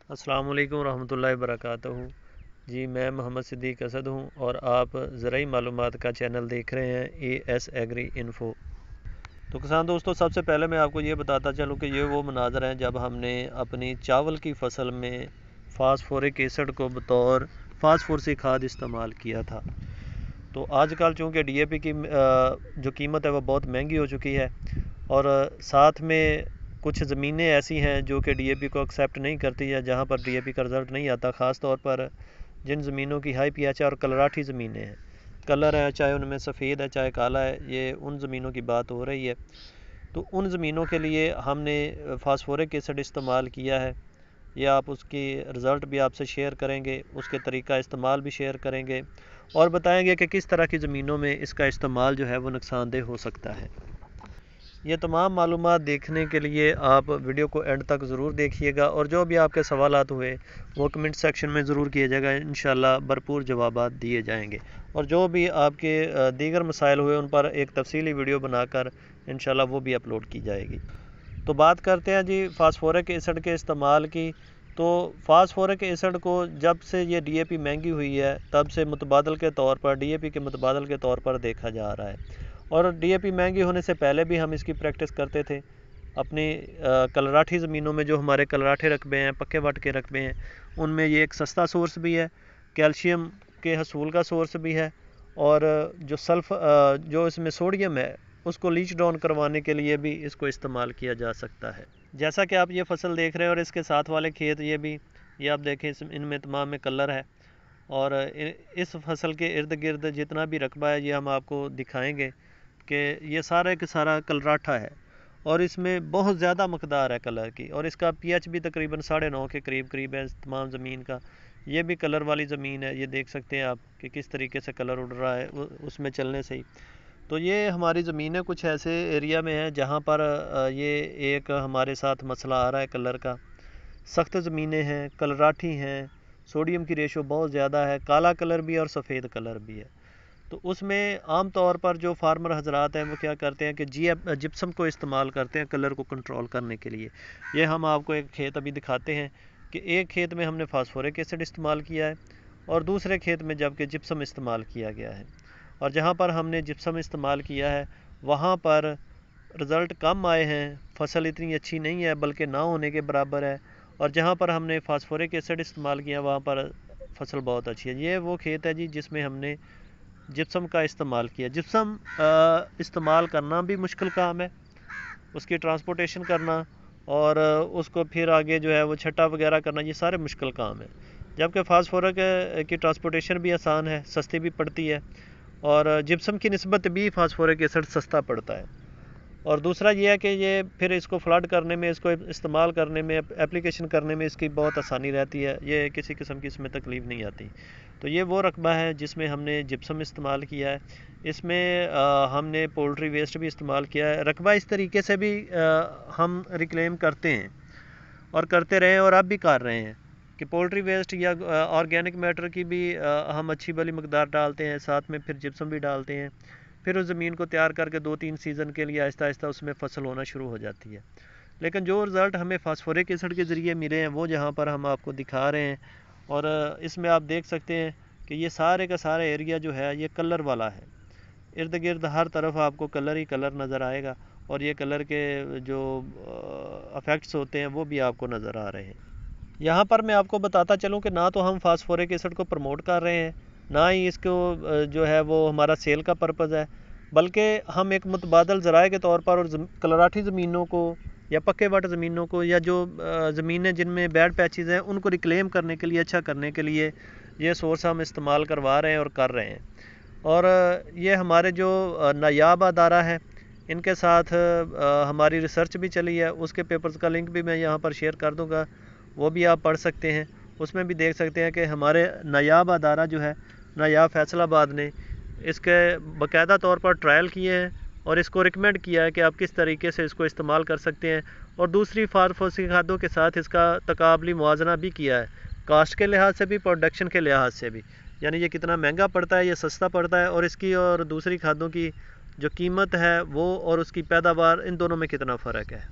अस्सलाम वालेकुम रहमतुल्लाहि वबरकातुहू। जी मैं मोहम्मद सिद्दीक असद हूँ और आप ज़राई मालूमात का चैनल देख रहे हैं AS एग्री इन्फो। तो किसान दोस्तों, सबसे पहले मैं आपको ये बताता चलूँ कि ये वो मनाज़र हैं जब हमने अपनी चावल की फसल में फास्फोरिक एसिड को बतौर फास्फोरसी खाद इस्तेमाल किया था। तो आजकल चूँकि DAP की जो कीमत है वो बहुत महंगी हो चुकी है और साथ में कुछ ज़मीनें ऐसी हैं जो कि DAP को एक्सेप्ट नहीं करती है, जहाँ पर DAP का रिज़ल्ट नहीं आता। ख़ास तौर पर जिन ज़मीनों की हाई pH और कलराठी ज़मीनें हैं, कलर है चाहे उनमें सफ़ेद है चाहे काला है, ये उन ज़मीनों की बात हो रही है। तो उन ज़मीनों के लिए हमने फास्फोरिक एसिड इस्तेमाल किया है। या आप उसकी रिज़ल्ट भी आपसे शेयर करेंगे, उसके तरीका इस्तेमाल भी शेयर करेंगे और बताएंगे कि किस तरह की ज़मीनों में इसका इस्तेमाल जो है वो नुकसानदेह हो सकता है। ये तमाम मालूमात देखने के लिए आप वीडियो को एंड तक ज़रूर देखिएगा और जो भी आपके सवालात हुए वो कमेंट सेक्शन में ज़रूर किया इंशाल्लाह भरपूर जवाबात दिए जाएंगे। और जो भी आपके दीगर मसाइल हुए उन पर एक तफसीली वीडियो बनाकर इंशाल्लाह वो भी अपलोड की जाएगी। तो बात करते हैं जी फास्फोरिक एसिड के इस्तेमाल की। तो फास्फोरिक एसिड को जब से ये DAP महंगी हुई है तब से मुतबादल के तौर पर DAP के मुतबादल के तौर पर देखा जा रहा है। और DAP महंगी होने से पहले भी हम इसकी प्रैक्टिस करते थे अपनी कलराठी ज़मीनों में। जो हमारे कलराठे रकबे हैं, पक्के वट के रकबे हैं, उनमें ये एक सस्ता सोर्स भी है, कैल्शियम के हसूल का सोर्स भी है और जो इसमें सोडियम है उसको लीच डाउन करवाने के लिए भी इसको इस्तेमाल किया जा सकता है। जैसा कि आप ये फसल देख रहे हैं और इसके साथ वाले खेत ये आप देखें, इनमें तमाम में कलर है और इस फसल के इर्द गिर्द जितना भी रकबा है ये हम आपको दिखाएंगे कि ये सारा का सारा कलराठा है और इसमें बहुत ज़्यादा मकदार है कलर की और इसका pH भी तकरीबन 9.5 के करीब है तमाम ज़मीन का। ये भी कलर वाली ज़मीन है, ये देख सकते हैं आप कि किस तरीके से कलर उड़ रहा है उसमें चलने से ही। तो ये हमारी ज़मीनें कुछ ऐसे एरिया में है जहाँ पर ये एक हमारे साथ मसला आ रहा है कलर का। सख्त ज़मीनें हैं, कलराठी हैं, सोडियम की रेशो बहुत ज़्यादा है, काला कलर भी है और सफ़ेद कलर भी है। तो उसमें आम तौर पर जो फार्मर हजरात हैं वो क्या करते हैं कि जिप्सम को इस्तेमाल करते हैं कलर को कंट्रोल करने के लिए। ये हम आपको एक खेत अभी दिखाते हैं कि एक खेत में हमने फास्फोरिक एसिड इस्तेमाल किया है और दूसरे खेत में जबकि जिप्सम इस्तेमाल किया गया है। और जहाँ पर हमने जिप्सम इस्तेमाल किया है वहाँ पर रिज़ल्ट कम आए हैं, फसल इतनी अच्छी नहीं है बल्कि ना होने के बराबर है। और जहाँ पर हमने फास्फोरिक एसिड इस्तेमाल किया वहाँ पर फसल बहुत अच्छी है। ये वो खेत है जी जिसमें हमने जिप्सम का इस्तेमाल किया। जिप्सम इस्तेमाल करना भी मुश्किल काम है, उसकी ट्रांसपोर्टेशन करना और उसको फिर आगे जो है वो छट्टा वगैरह करना, ये सारे मुश्किल काम है। जबकि फास्फोरस की ट्रांसपोर्टेशन भी आसान है, सस्ती भी पड़ती है और जिप्सम की निस्बत भी फास्फोरिक एसिड सस्ता पड़ता है। और दूसरा ये है कि ये फिर इसको फ्लड करने में, इसको इस्तेमाल करने में, एप्लीकेशन करने में इसकी बहुत आसानी रहती है, ये किसी किस्म की इसमें तकलीफ़ नहीं आती। तो ये वो रकबा है जिसमें हमने जिप्सम इस्तेमाल किया है। इसमें हमने पोल्ट्री वेस्ट भी इस्तेमाल किया है। रकबा इस तरीके से भी हम रिक्लेम करते हैं और करते रहे और अब भी कर रहे हैं कि पोल्ट्री वेस्ट या ऑर्गेनिक मैटर की भी हम अच्छी भली मकदार डालते हैं, साथ में फिर जिप्सम भी डालते हैं। फिर उस ज़मीन को तैयार करके 2-3 सीज़न के लिए आहिस्ता आहिस्ता उसमें फसल होना शुरू हो जाती है। लेकिन जो रिज़ल्ट हमें फास्फोरिक एसिड के ज़रिए मिले हैं वो जहाँ पर हम आपको दिखा रहे हैं और इसमें आप देख सकते हैं कि ये सारे का सारा एरिया जो है ये कलर वाला है। इर्द गिर्द हर तरफ आपको कलर ही कलर नज़र आएगा और ये कलर के जो इफ़ेक्ट्स होते हैं वो भी आपको नज़र आ रहे हैं। यहाँ पर मैं आपको बताता चलूँ कि ना तो हम फास्फोरिक एसिड को प्रमोट कर रहे हैं, ना ही इसको जो है वो हमारा सेल का पर्पज़ है, बल्कि हम एक मुतबादल ज़राए के तौर पर और कलराठी ज़मीनों को या पक्के वट ज़मीनों को या जो ज़मीनें जिनमें बैड पैचेज़ हैं उनको रिक्लेम करने के लिए, अच्छा करने के लिए ये सोर्स हम इस्तेमाल करवा रहे हैं और कर रहे हैं। और ये हमारे जो नायाब अदारा है इनके साथ हमारी रिसर्च भी चली है, उसके पेपर्स का लिंक भी मैं यहाँ पर शेयर कर दूँगा, वो भी आप पढ़ सकते हैं। उसमें भी देख सकते हैं कि हमारे नायाब अदारा जो है, नायाब फैसलाबाद ने इसके बाकायदा तौर पर ट्रायल किए हैं और इसको रिकमेंड किया है कि आप किस तरीके से इसको इस्तेमाल कर सकते हैं। और दूसरी फास्फोरिक खादों के साथ इसका तकाबली मुआवजा भी किया है, कास्ट के लिहाज से भी, प्रोडक्शन के लिहाज से भी। यानी ये कितना महंगा पड़ता है, ये सस्ता पड़ता है और इसकी और दूसरी खादों की जो कीमत है वो और उसकी पैदावार, इन दोनों में कितना फ़र्क है।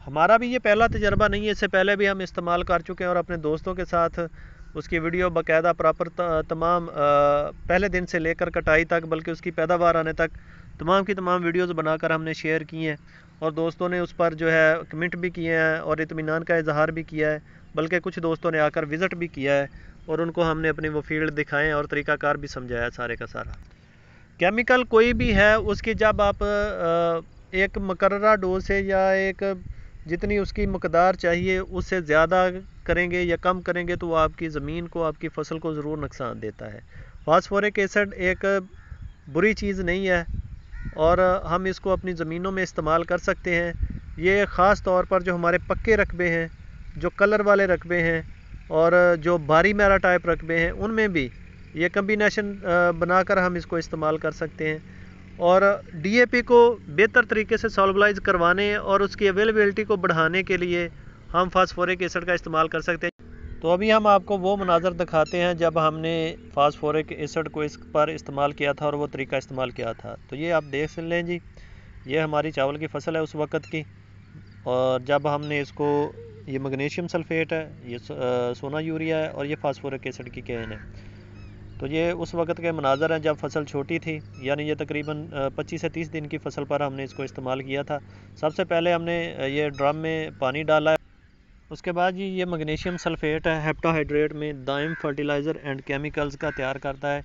हमारा भी ये पहला तजर्बा नहीं है, इससे पहले भी हम इस्तेमाल कर चुके हैं और अपने दोस्तों के साथ उसकी वीडियो बाकायदा प्रॉपर तमाम पहले दिन से लेकर कटाई तक, बल्कि उसकी पैदावार आने तक तमाम की तमाम वीडियोस बनाकर हमने शेयर की हैं और दोस्तों ने उस पर जो है कमेंट भी किए हैं और इत्मीनान का इजहार भी किया है, बल्कि कुछ दोस्तों ने आकर विज़िट भी किया है और उनको हमने अपने वो फील्ड दिखाए और तरीक़ाकार भी समझाया सारे का सारा। केमिकल कोई भी है उसकी जब आप एक मुकर्ररा डोज से या एक जितनी उसकी मकदार चाहिए उससे ज़्यादा करेंगे या कम करेंगे तो वो आपकी ज़मीन को, आपकी फसल को ज़रूर नुकसान देता है। फास्फोरिक एसिड एक बुरी चीज़ नहीं है और हम इसको अपनी ज़मीनों में इस्तेमाल कर सकते हैं। ये ख़ास तौर पर जो हमारे पक्के रकबे हैं, जो कलर वाले रकबे हैं और जो भारी मैरा टाइप रकबे हैं, उनमें भी ये कम्बिनेशन बनाकर हम इसको इस्तेमाल कर सकते हैं और डीएपी को बेहतर तरीके से सॉल्वलाइज करवाने और उसकी अवेलेबिलिटी को बढ़ाने के लिए हम फास्फोरिक एसिड का इस्तेमाल कर सकते हैं। तो अभी हम आपको वो मनाज़र दिखाते हैं जब हमने फास्फोरिक एसिड को इस पर इस्तेमाल किया था और वो तरीका इस्तेमाल किया था। तो ये आप देख लें जी, ये हमारी चावल की फसल है उस वक़्त की, और जब हमने इसको, ये मैग्नीशियम सल्फेट है, ये सोना यूरिया है और ये फास्फोरिक एसिड की कैन है। तो ये उस वक़्त के मनाज़र हैं जब फसल छोटी थी, यानी ये तकरीबन 25 से 30 दिन की फसल पर हमने इसको इस्तेमाल किया था। सबसे पहले हमने ये ड्रम में पानी डाला है, उसके बाद ये मैग्नीशियम सल्फेट है हेप्टाहाइड्रेट में दाइम फर्टिलाइज़र एंड केमिकल्स का तैयार करता है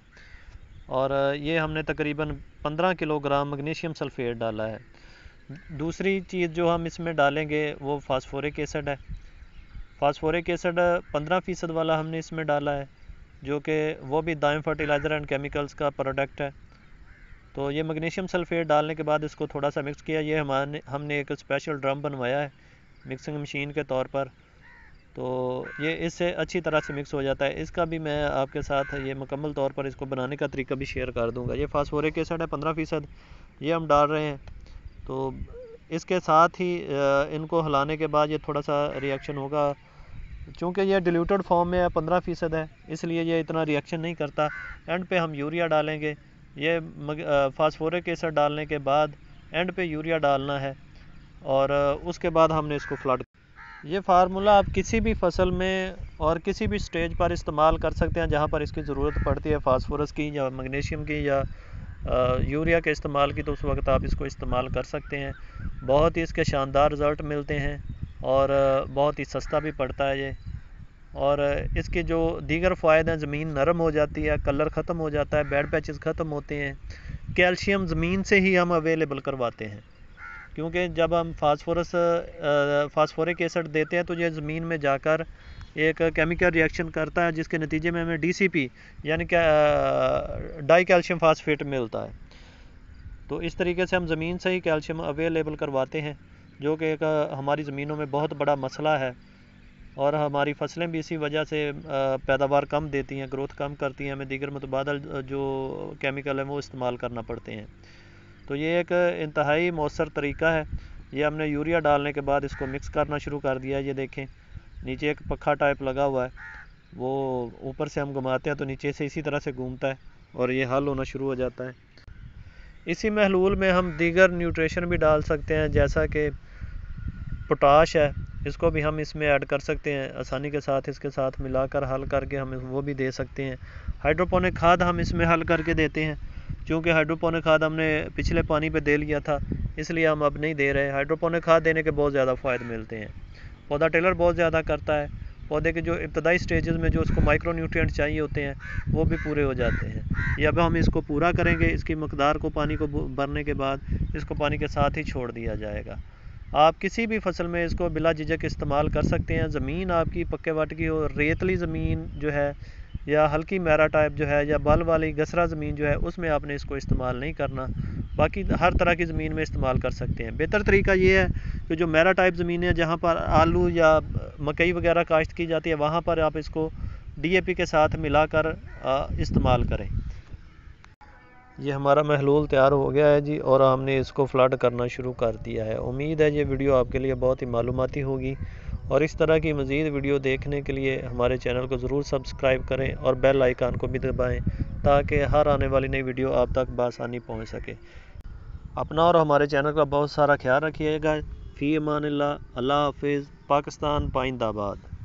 और ये हमने तकरीबन 15 किलोग्राम मैग्नीशियम सल्फेट डाला है। दूसरी चीज़ जो हम इसमें डालेंगे वो फास्फोरिक एसिड है। फास्फोरिक एसिड 15% वाला हमने इसमें डाला है, जो कि वो भी दाइम फर्टिलाइज़र एंड केमिकल्स का प्रोडक्ट है। तो ये मैग्नीशियम सल्फेट डालने के बाद इसको थोड़ा सा मिक्स किया। ये हमने एक स्पेशल ड्रम बनवाया है मिक्सिंग मशीन के तौर पर, तो ये इससे अच्छी तरह से मिक्स हो जाता है। इसका भी मैं आपके साथ ये मुकम्मल तौर पर इसको बनाने का तरीका भी शेयर कर दूंगा। ये फास्फोरिक एसिड है 15%, ये हम डाल रहे हैं। तो इसके साथ ही इनको हिलाने के बाद ये थोड़ा सा रिएक्शन होगा, चूँकि ये डिल्यूटेड फॉर्म में है 15% है, इसलिए ये इतना रिएक्शन नहीं करता। एंड पे हम यूरिया डालेंगे। ये फास्फोरिक एसिड डालने के बाद एंड पे यूरिया डालना है और उसके बाद हमने इसको फ्लड। ये फार्मूला आप किसी भी फसल में और किसी भी स्टेज पर इस्तेमाल कर सकते हैं जहाँ पर इसकी ज़रूरत पड़ती है, फास्फोरस की या मैग्नीशियम की या यूरिया के इस्तेमाल की, तो उस वक्त आप इसको इस्तेमाल कर सकते हैं। बहुत ही इसके शानदार रिज़ल्ट मिलते हैं और बहुत ही सस्ता भी पड़ता है ये। और इसके जो दीगर फ़ायदे हैं, ज़मीन नरम हो जाती है, कलर ख़त्म हो जाता है, बेड पैचेस ख़त्म होते हैं। कैल्शियम ज़मीन से ही हम अवेलेबल करवाते हैं, क्योंकि जब हम फास्फोरिक एसिड देते हैं तो ये ज़मीन में जाकर एक केमिकल रिएक्शन करता है, जिसके नतीजे में हमें DCP यानी कि डाई कैल्शियम फास्फेट मिलता है। तो इस तरीके से हम ज़मीन से ही कैल्शियम अवेलेबल करवाते हैं, जो कि एक हमारी ज़मीनों में बहुत बड़ा मसला है और हमारी फसलें भी इसी वजह से पैदावार कम देती हैं, ग्रोथ कम करती हैं, हमें दीगर मुतबादल जो केमिकल है वो इस्तेमाल करना पड़ते हैं। तो ये एक इंतहाई मौसर तरीका है। ये हमने यूरिया डालने के बाद इसको मिक्स करना शुरू कर दिया। ये देखें नीचे एक पखा टाइप लगा हुआ है, वो ऊपर से हम घुमाते हैं तो नीचे से इसी तरह से घूमता है और ये हल होना शुरू हो जाता है। इसी महलूल में हम दीगर न्यूट्रिशन भी डाल सकते हैं, जैसा कि पोटाश है, इसको भी हम इसमें ऐड कर सकते हैं आसानी के साथ। इसके साथ मिलाकर हल करके हम वो भी दे सकते हैं। हाइड्रोपोनिक खाद हम इसमें हल करके देते हैं, क्योंकि हाइड्रोपोनिक खाद हमने पिछले पानी पे दे लिया था, इसलिए हम अब नहीं दे रहे। हाइड्रोपोनिक खाद देने के बहुत ज़्यादा फ़ायदे मिलते हैं। पौधा टेलर बहुत ज़्यादा करता है, पौधे के जो इब्तदाई स्टेजेस में जो उसको माइक्रो न्यूट्रिएंट्स चाहिए होते हैं वो भी पूरे हो जाते हैं। या अब हम इसको पूरा करेंगे, इसकी मकदार को पानी को भरने के बाद इसको पानी के साथ ही छोड़ दिया जाएगा। आप किसी भी फसल में इसको बिला झिझक इस्तेमाल कर सकते हैं। ज़मीन आपकी पक्के वट की हो, रेतली ज़मीन जो है या हल्की मैरा टाइप जो है या बल वाली गसरा ज़मीन जो है, उसमें आपने इसको इस्तेमाल नहीं करना। बाकी हर तरह की ज़मीन में इस्तेमाल कर सकते हैं। बेहतर तरीका ये है कि जो मैरा टाइप ज़मीनें हैं जहाँ पर आलू या मकई वगैरह काश्त की जाती है, वहाँ पर आप इसको DAP के साथ मिलाकर इस्तेमाल करें। ये हमारा महलूल तैयार हो गया है जी और हमने इसको फ्लड करना शुरू कर दिया है। उम्मीद है ये वीडियो आपके लिए बहुत ही मालूमाती होगी और इस तरह की मज़ीद वीडियो देखने के लिए हमारे चैनल को ज़रूर सब्सक्राइब करें और बेल आइकन को भी दबाएं, ताकि हर आने वाली नई वीडियो आप तक बआसानी पहुंच सके। अपना और हमारे चैनल का बहुत सारा ख्याल रखिएगा। फ़ी अमान अल्लाह। अल्लाह हाफिज़। पाकिस्तान पाइंदाबाद।